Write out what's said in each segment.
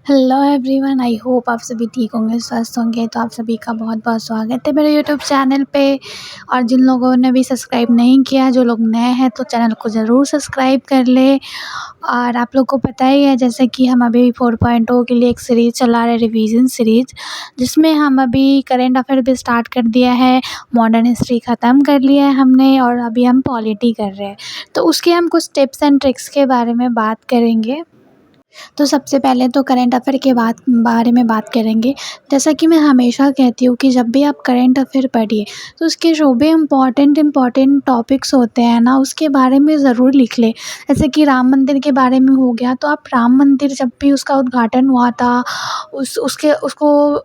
Hello everyone, I hope आप सभी ठीक होंगे, स्वस्थ होंगे। तो आप सभी का बहुत बहुत स्वागत है मेरे यूट्यूब चैनल पे। और जिन लोगों ने भी सब्सक्राइब नहीं किया, जो लोग नए हैं तो चैनल को ज़रूर सब्सक्राइब कर ले। और आप लोग को पता ही है, जैसे कि हम अभी 4.0 के लिए एक सीरीज़ चला रहे हैं, रिवीजन सीरीज़, जिसमें हम अभी करेंट अफेयर भी स्टार्ट कर दिया है, मॉडर्न हिस्ट्री ख़त्म कर लिया है हमने, और अभी हम पॉलिटी कर रहे हैं। तो उसके हम कुछ टिप्स एंड ट्रिक्स के बारे में बात करेंगे। तो सबसे पहले तो करंट अफ़ेयर के बारे में बात करेंगे। जैसा कि मैं हमेशा कहती हूँ कि जब भी आप करंट अफ़ेयर पढ़िए, तो उसके जो भी इम्पॉर्टेंट टॉपिक्स होते हैं ना, उसके बारे में ज़रूर लिख लें। जैसे कि राम मंदिर के बारे में हो गया, तो आप राम मंदिर जब भी उसका उद्घाटन हुआ था, उसको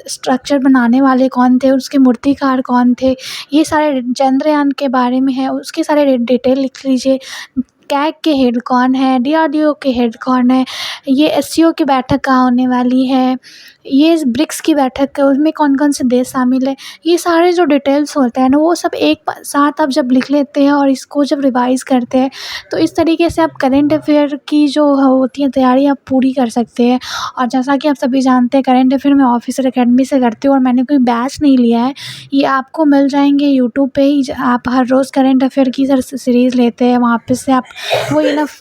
स्ट्रक्चर बनाने वाले कौन थे, उसके मूर्तिकार कौन थे, ये सारे चंद्रयान के बारे में है, उसके सारे डिटेल लिख लीजिए। कैग के हेड कौन है, डीआरडीओ के हेड कौन है, ये एससीओ की बैठक कहाँ होने वाली है, ये ब्रिक्स की बैठक है, उसमें कौन कौन से देश शामिल है। ये सारे जो डिटेल्स होते हैं ना, वो सब एक साथ आप जब लिख लेते हैं और इसको जब रिवाइज़ करते हैं, तो इस तरीके से आप करेंट अफेयर की जो होती है तैयारी आप पूरी कर सकते हैं। और जैसा कि आप सभी जानते हैं, करेंट अफेयर मैं ऑफिसर अकेडमी से करती हूँ और मैंने कोई बैच नहीं लिया है। ये आपको मिल जाएंगे यूट्यूब पे ही। आप हर रोज़ करेंट अफेयर की सीरीज़ लेते हैं, वहाँ पे से आप वो इनफ,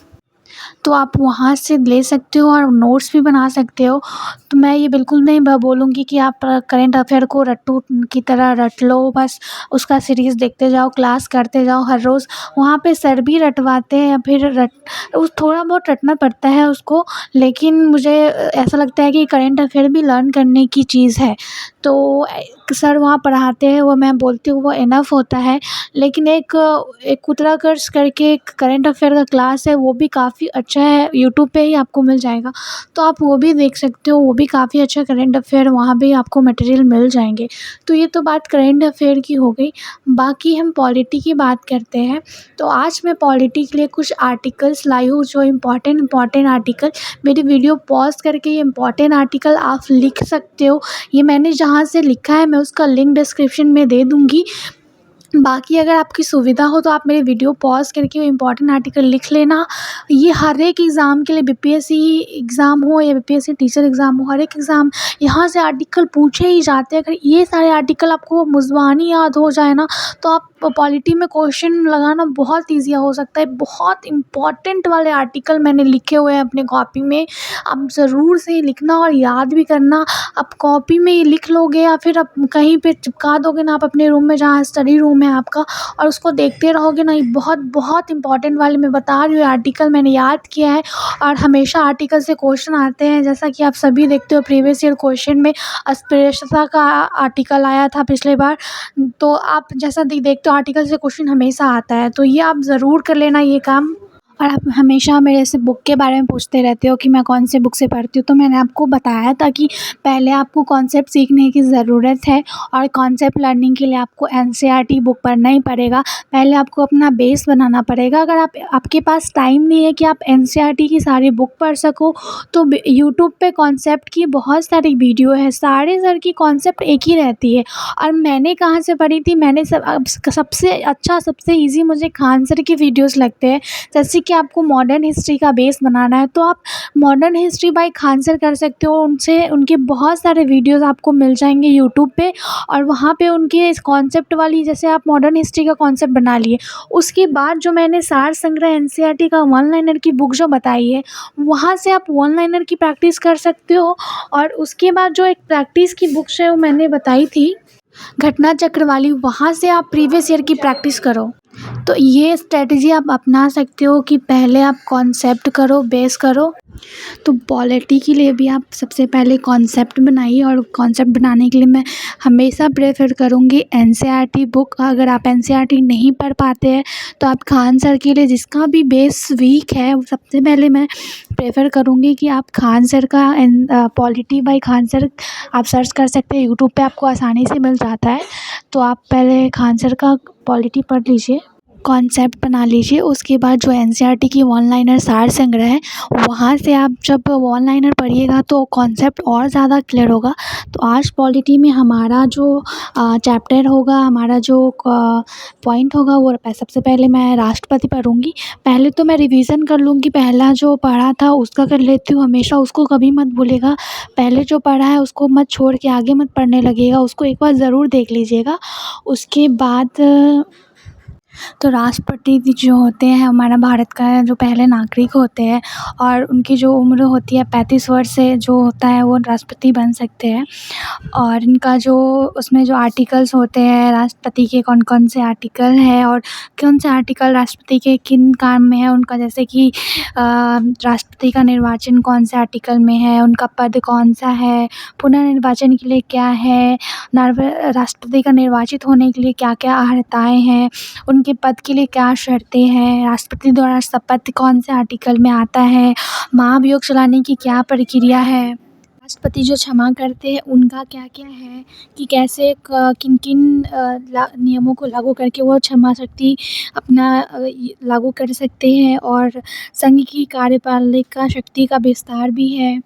तो आप वहाँ से ले सकते हो और नोट्स भी बना सकते हो। तो मैं ये बिल्कुल नहीं बोलूँगी कि आप करंट अफेयर को रट्टू की तरह रट लो, बस उसका सीरीज़ देखते जाओ, क्लास करते जाओ हर रोज़। वहाँ पे सर भी रटवाते हैं, या फिर थोड़ा बहुत रटना पड़ता है उसको। लेकिन मुझे ऐसा लगता है कि करंट अफेयर भी लर्न करने की चीज़ है। तो सर वहाँ पढ़ाते हैं, वो मैं बोलती हूँ वो इनफ होता है। लेकिन एक उत्तराखर्ष करके एक करंट अफेयर का क्लास है, वो भी काफ़ी अच्छा है, यूट्यूब पे ही आपको मिल जाएगा। तो आप वो भी देख सकते हो, वो भी काफ़ी अच्छा करंट अफेयर, वहाँ भी आपको मटेरियल मिल जाएंगे। तो ये तो बात करंट अफेयर की हो गई। बाकी हम पॉलिटी की बात करते हैं। तो आज मैं पॉलिटी के लिए कुछ आर्टिकल्स लाई हूँ, जो इम्पॉर्टेंट आर्टिकल। मेरी वीडियो पॉज करके ये इम्पॉर्टेंट आर्टिकल आप लिख सकते हो। ये मैंने जहाँ से लिखा है, मैं उसका लिंक डिस्क्रिप्शन में दे दूँगी। बाकी अगर आपकी सुविधा हो तो आप मेरी वीडियो पॉज़ करके वो इम्पोर्टेंट आर्टिकल लिख लेना। ये हर एक एग्ज़ाम के लिए, बीपीएससी एग्ज़ाम हो या बीपीएससी टीचर एग्ज़ाम हो, हर एक एग्ज़ाम यहाँ से आर्टिकल पूछे ही जाते हैं। अगर ये सारे आर्टिकल आपको मुज़बानी याद हो जाए ना, तो आप पॉलिटी में क्वेश्चन लगाना बहुत ईज़ी हो सकता है। बहुत इम्पॉर्टेंट वाले आर्टिकल मैंने लिखे हुए हैं अपने कॉपी में, आप ज़रूर से लिखना और याद भी करना। आप कॉपी में ही लिख लोगे या फिर आप कहीं पे चिपका दोगे ना, आप अपने रूम में जहाँ स्टडी रूम है आपका, और उसको देखते रहोगे ना, ये बहुत बहुत इंपॉर्टेंट वाले मैं बता रही हूँ आर्टिकल मैंने याद किया है। और हमेशा आर्टिकल से क्वेश्चन आते हैं, जैसा कि आप सभी देखते हो प्रीवियस ईयर क्वेश्चन में अस्पृश्यता का आर्टिकल आया था पिछले बार। तो आप जैसा देखते हो आर्टिकल से क्वेश्चन हमेशा आता है, तो ये आप ज़रूर कर लेना ये काम। और आप हमेशा मेरे से बुक के बारे में पूछते रहते हो कि मैं कौन से बुक से पढ़ती हूँ, तो मैंने आपको बताया था कि पहले आपको कॉन्सेप्ट सीखने की ज़रूरत है, और कॉन्सेप्ट लर्निंग के लिए आपको एनसीईआरटी बुक पढ़ना ही पड़ेगा। पहले आपको अपना बेस बनाना पड़ेगा। अगर आपके पास टाइम नहीं है कि आप एनसीईआरटी की सारी बुक पढ़ सको, तो यूट्यूब पे कॉन्सेप्ट की बहुत सारी वीडियो है, सारे सर की कॉन्सेप्ट एक ही रहती है। और मैंने कहाँ से पढ़ी थी, मैंने सबसे अच्छा, सबसे ईजी मुझे खान सर के वीडियोज़ लगते हैं। जैसे कि आपको मॉडर्न हिस्ट्री का बेस बनाना है, तो आप modern history by Khan sir कर सकते हो। उनके बहुत सारे वीडियोस आपको मिल जाएंगे यूट्यूब पे, और वहाँ पे उनके इस कॉन्सेप्ट वाली, जैसे आप मॉडर्न हिस्ट्री का कॉन्सेप्ट बना लिए, उसके बाद जो मैंने सार संग्रह एनसीईआरटी का वन लाइनर की बुक जो बताई है, वहाँ से आप वन लाइनर की प्रैक्टिस कर सकते हो। और उसके बाद जो एक प्रैक्टिस की बुक्स है वो मैंने बताई थी घटना चक्र वाली, वहाँ से आप प्रीवियस ईयर की प्रैक्टिस करो। तो ये स्ट्रेटजी आप अपना सकते हो कि पहले आप कॉन्सेप्ट करो, बेस करो। तो पॉलिटी के लिए भी आप सबसे पहले कॉन्सेप्ट बनाइए, और कॉन्सेप्ट बनाने के लिए मैं हमेशा प्रेफर करूँगी एनसीईआरटी बुक। अगर आप एनसीईआरटी नहीं पढ़ पाते हैं, तो आप खान सर के लिए, जिसका भी बेस वीक है, सबसे पहले मैं प्रेफर करूँगी कि आप खान सर का पॉलिटी बाय खान सर आप सर्च कर सकते हैं, यूट्यूब पे आपको आसानी से मिल जाता है। तो आप पहले खान सर का पॉलिटी पढ़ लीजिए। कॉन्सेप्ट बना लीजिए। उसके बाद जो एनसीईआरटी की वन लाइनर सार संग्रह है, वहाँ से आप जब वन लाइनर पढ़िएगा तो कॉन्सेप्ट और ज़्यादा क्लियर होगा। तो आज पॉलिटी में हमारा जो चैप्टर होगा, हमारा जो पॉइंट होगा, वो सबसे पहले मैं राष्ट्रपति पढ़ूँगी। पहले तो मैं रिवीजन कर लूँगी, पहला जो पढ़ा था उसका कर लेती हूँ, हमेशा उसको कभी मत भूलिएगा। पहले जो पढ़ा है उसको मत छोड़ के आगे मत पढ़ने लगिएगा, उसको एक बार ज़रूर देख लीजिएगा। उसके बाद तो राष्ट्रपति जो होते हैं हमारा भारत का जो पहले नागरिक होते हैं, और उनकी जो उम्र होती है 35 वर्ष से जो होता है वो राष्ट्रपति बन सकते हैं। और इनका जो उसमें जो आर्टिकल्स होते हैं राष्ट्रपति के, कौन कौन से आर्टिकल हैं और कौन से आर्टिकल राष्ट्रपति के किन काम में है उनका, जैसे कि राष्ट्रपति का निर्वाचन कौन से आर्टिकल में है, उनका पद कौन सा है, पुनर्निर्वाचन के लिए क्या है, राष्ट्रपति का निर्वाचित होने के लिए क्या क्या अर्हताएँ हैं, उनके पद के लिए क्या शर्तें हैं, राष्ट्रपति द्वारा शपथ कौन से आर्टिकल में आता है, महाभियोग चलाने की क्या प्रक्रिया है, राष्ट्रपति जो क्षमा करते हैं उनका क्या क्या है, कि कैसे किन किन नियमों को लागू करके वो क्षमा शक्ति अपना लागू कर सकते हैं, और संघ की कार्यपालिका शक्ति का विस्तार भी है।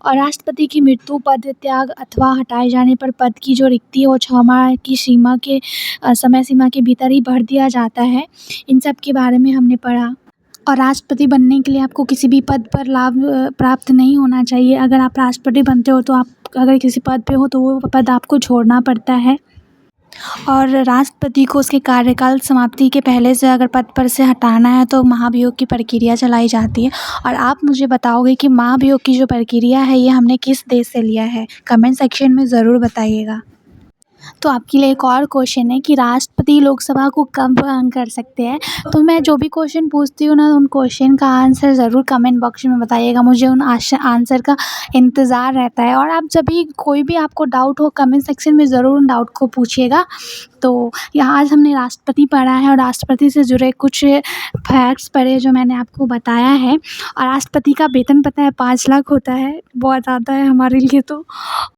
और राष्ट्रपति की मृत्यु, पद त्याग अथवा हटाए जाने पर पद की जो रिक्ति है वो 6 माह की सीमा के समय सीमा के भीतर ही भर दिया जाता है। इन सब के बारे में हमने पढ़ा। और राष्ट्रपति बनने के लिए आपको किसी भी पद पर लाभ प्राप्त नहीं होना चाहिए। अगर आप राष्ट्रपति बनते हो तो आप अगर किसी पद पे हो तो वो पद आपको छोड़ना पड़ता है। और राष्ट्रपति को उसके कार्यकाल समाप्ति के पहले से अगर पद पर से हटाना है तो महाभियोग की प्रक्रिया चलाई जाती है। और आप मुझे बताओगे कि महाभियोग की जो प्रक्रिया है ये हमने किस देश से लिया है, कमेंट सेक्शन में ज़रूर बताइएगा। तो आपके लिए एक और क्वेश्चन है कि राष्ट्रपति लोकसभा को कब भंग कर सकते हैं। तो मैं जो भी क्वेश्चन पूछती हूँ ना, उन क्वेश्चन का आंसर ज़रूर कमेंट बॉक्स में बताइएगा, मुझे उन आंसर का इंतज़ार रहता है। और आप जब भी कोई भी आपको डाउट हो कमेंट सेक्शन में ज़रूर उन डाउट को पूछिएगा। तो यहाँ आज हमने राष्ट्रपति पढ़ा है और राष्ट्रपति से जुड़े कुछ फैक्ट्स पढ़े जो मैंने आपको बताया है। और राष्ट्रपति का वेतन पता है 5 लाख होता है, बहुत ज़्यादा है हमारे लिए तो।